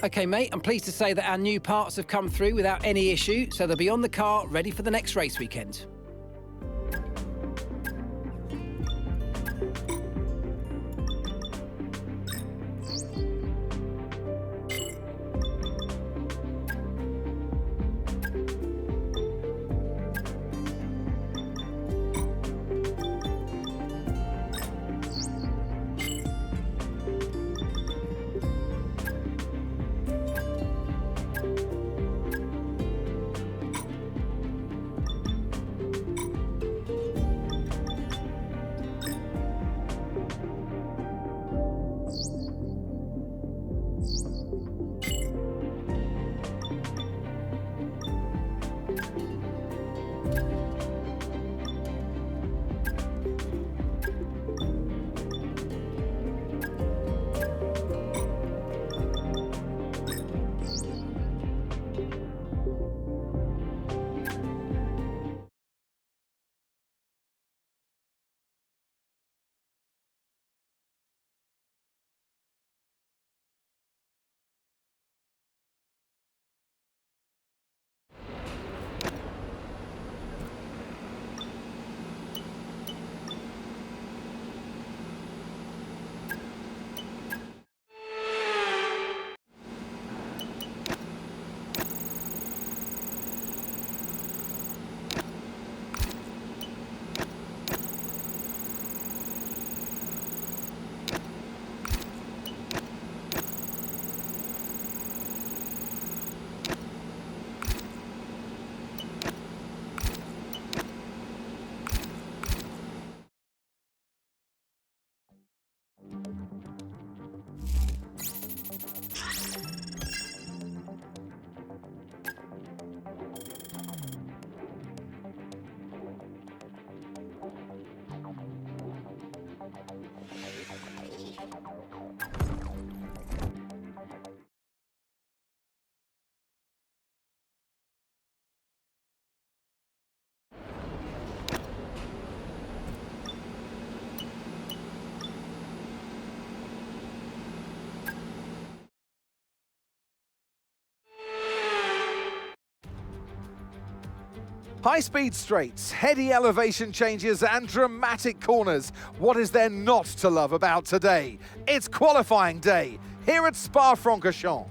OK, mate, I'm pleased to say that our new parts have come through without any issue, so they'll be on the car ready for the next race weekend. High-speed straights, heady elevation changes and dramatic corners. What is there not to love about today? It's qualifying day here at Spa-Francorchamps.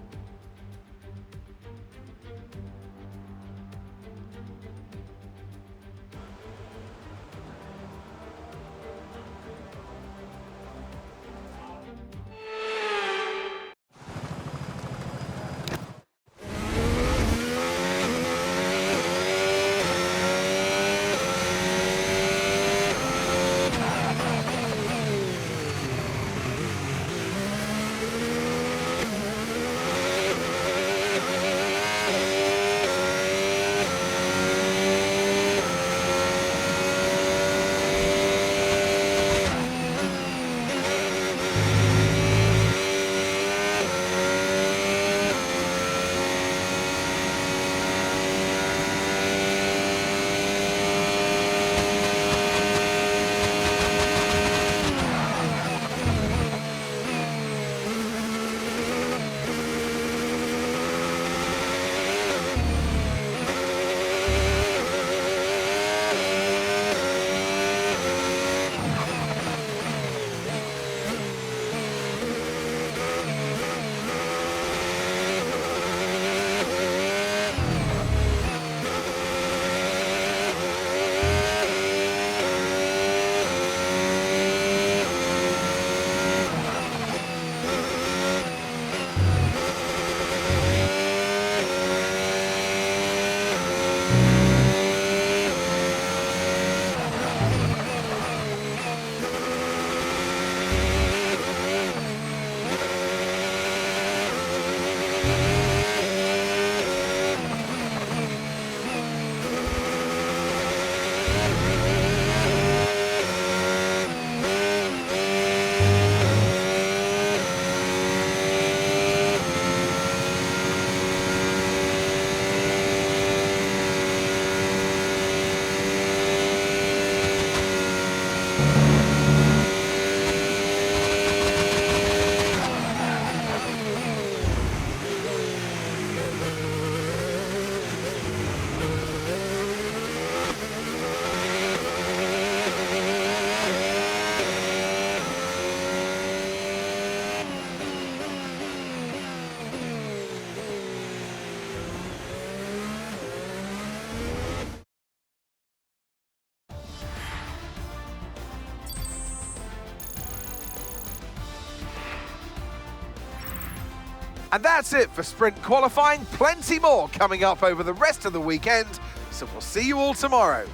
And that's it for sprint qualifying. Plenty more coming up over the rest of the weekend. So we'll see you all tomorrow.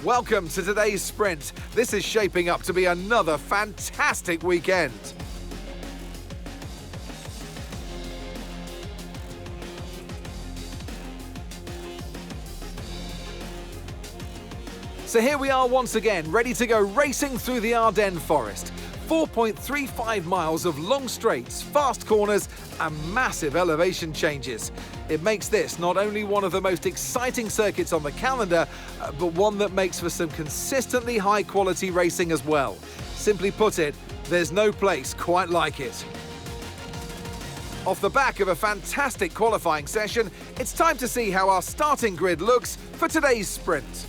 Welcome to today's sprint. This is shaping up to be another fantastic weekend. So here we are once again, ready to go racing through the Ardennes forest. 4.35 miles of long straights, fast corners and massive elevation changes. It makes this not only one of the most exciting circuits on the calendar, but one that makes for some consistently high quality racing as well. Simply put it, there's no place quite like it. Off the back of a fantastic qualifying session, it's time to see how our starting grid looks for today's sprint.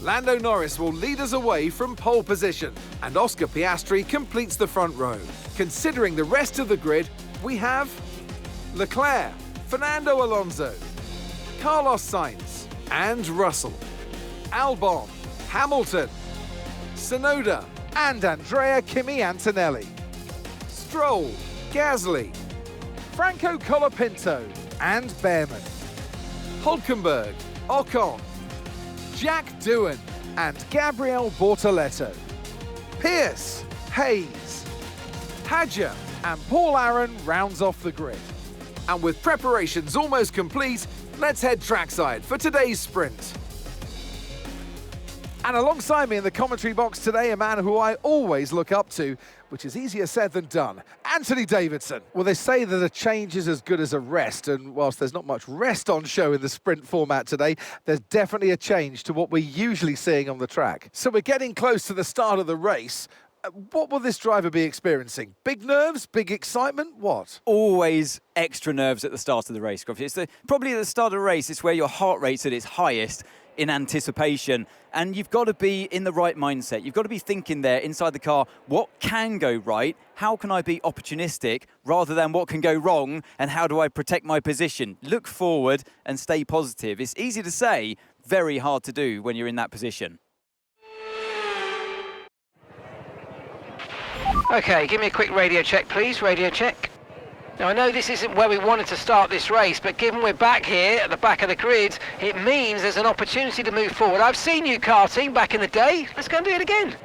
Lando Norris will lead us away from pole position, and Oscar Piastri completes the front row. Considering the rest of the grid, we have Leclerc, Fernando Alonso, Carlos Sainz and Russell, Albon, Hamilton, Tsunoda and Andrea Kimi Antonelli, Stroll, Gasly, Franco Colapinto and Behrman, Hülkenberg, Ocon, Jack Doohan and Gabriel Bortoleto, Pierce, Hayes, Hadjar and Paul Aaron rounds off the grid. And with preparations almost complete, let's head trackside for today's sprint. And alongside me in the commentary box today, a man who I always look up to, which is easier said than done, Anthony Davidson. Well, they say that a change is as good as a rest, and whilst there's not much rest on show in the sprint format today, there's definitely a change to what we're usually seeing on the track. So we're getting close to the start of the race. What will this driver be experiencing? Big nerves, big excitement, what? Always extra nerves at the start of the race, Gruffy. It's probably at the start of the race, it's where your heart rate's at its highest in anticipation. And you've got to be in the right mindset. You've got to be thinking there inside the car, what can go right? How can I be opportunistic rather than what can go wrong? And how do I protect my position? Look forward and stay positive. It's easy to say, very hard to do when you're in that position. Okay, give me a quick radio check, please. Radio check. Now, I know this isn't where we wanted to start this race, but given we're back here at the back of the grid, it means there's an opportunity to move forward. I've seen you karting back in the day. Let's go and do it again.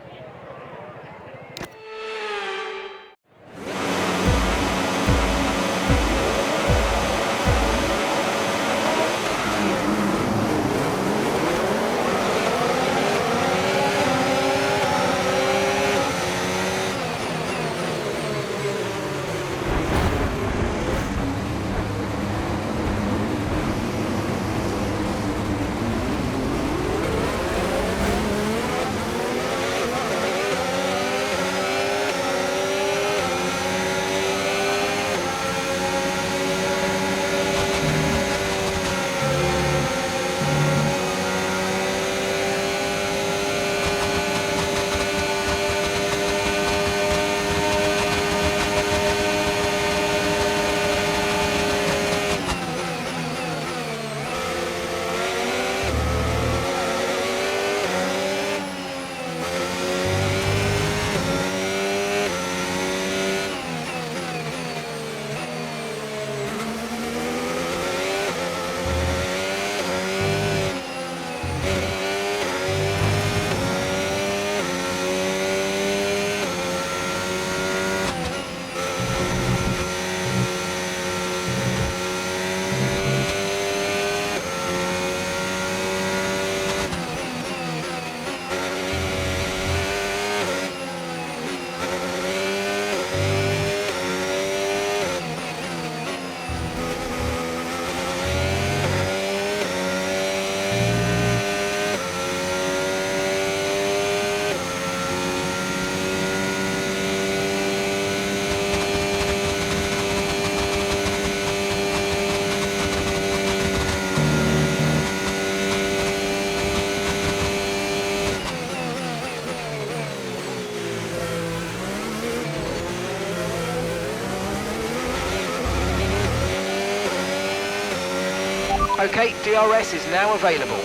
Okay, DRS is now available.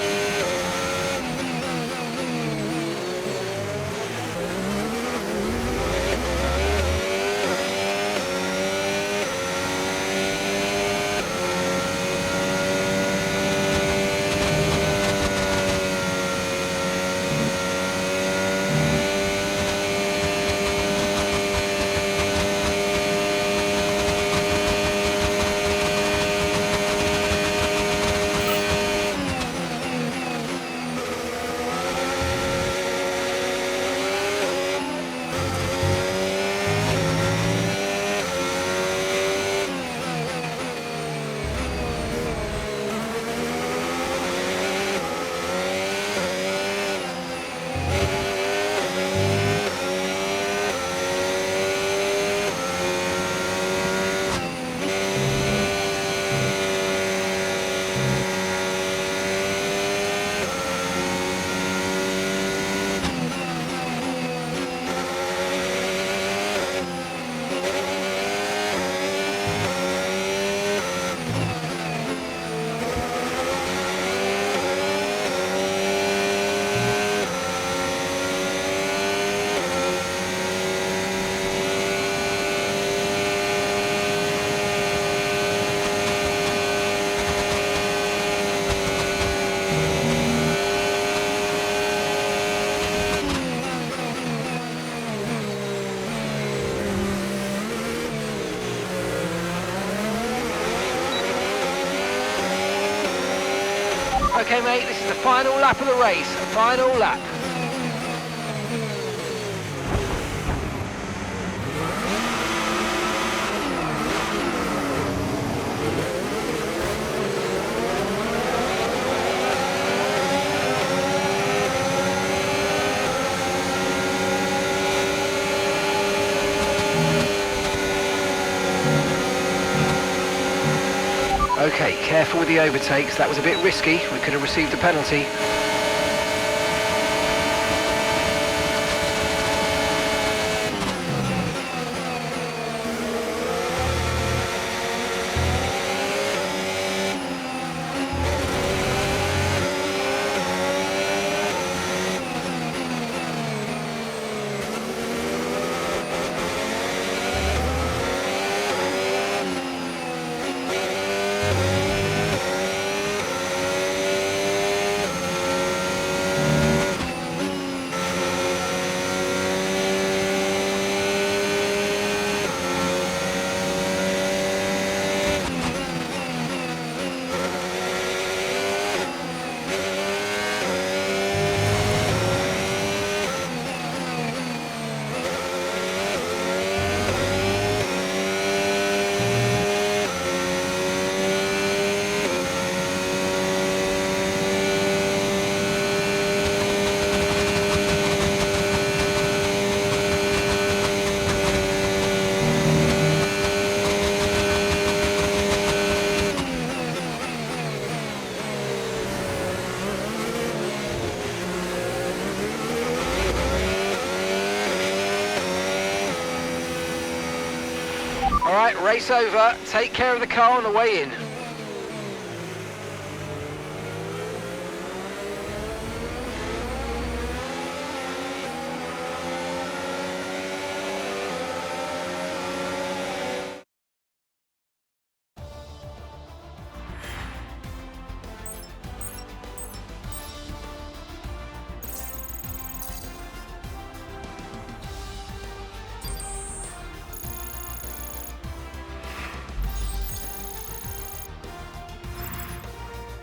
Okay, mate, this is the final lap of the race. Final lap. Okay, careful with the overtakes. That was a bit risky. We could have received a penalty. All right, race over. Take care of the car on the way in.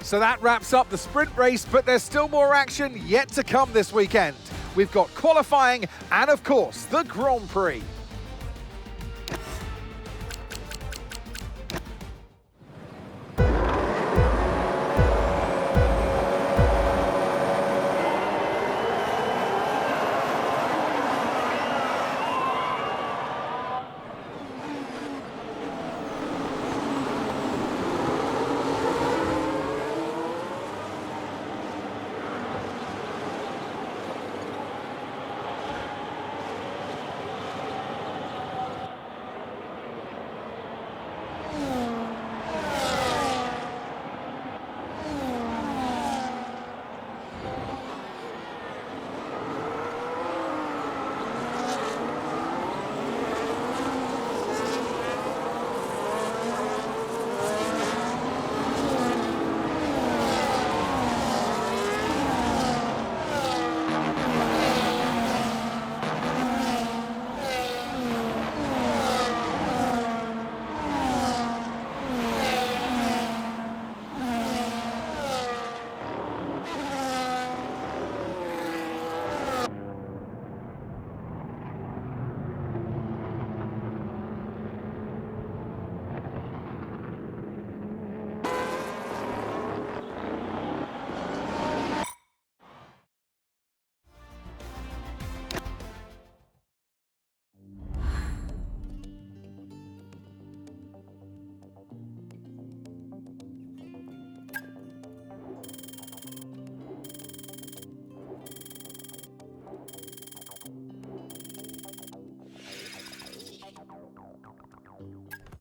So that wraps up the sprint race, but there's still more action yet to come this weekend. We've got qualifying and, of course, the Grand Prix.